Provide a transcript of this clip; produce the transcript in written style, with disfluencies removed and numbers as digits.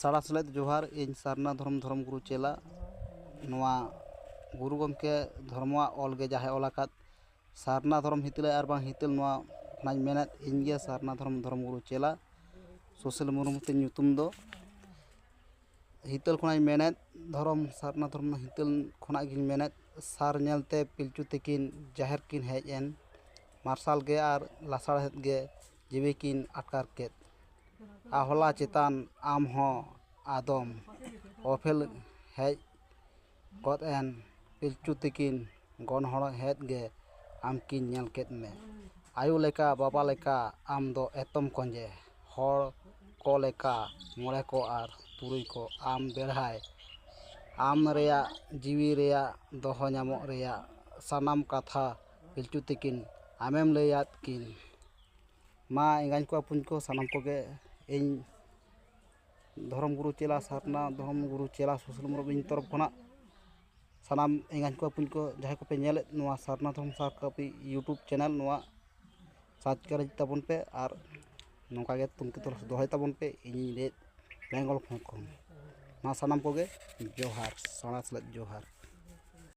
साड़ा सलेद जोहार इन सारना धर्म गुरु चेला नवा गुरु गमके धर्मवा ऑलगे जाहे ओलाकात सारना धर्म हितल और बांग हितल नवा नाई मेनत इनगे सारना धर्म गुरु चेला सोशल मुरुमुते ᱧᱩᱛᱩᱢ दो हितल खनाई मेनत धर्म सारना धर्म हितल खना गिन मेनत सार नेलते पिलचु तकिन जाहिर किन हेज एन मार्शल गे और लासाड़हेद गे जीवी किन आकार केत आहला चेतान आम हो आदम ओफेल हेज गद एन पिलचु तकिन गन हड़ हेद गे आम किन नेल केत मे आयु लेका बाबा लेका आम दो एतम कंजे हड़ को लेका मोड़े को और तुरुई को आम बेढ़ाई आम रेया जीवी रेया दोहो नामो रेया सानाम कथा पिलचु तकिन आमेम लैयात किन मा एंगाñ को अपुन को सानाम को गे इन धर्म गुरु चेला सारना धर्म गुरु चेला सोशल मुरुम इन तरफ खना सानाम एंगाñ को अपुन को जहाँ को पे नेले नवा सारना धर्म सार कपी यूट्यूब चैनल नवा सर्च कर तबन पे और नौका गे तुमके तरफ दोहय तबन पे इन बेंगल खन मा सानाम को गे जोहार साड़ा सलेद जोहार।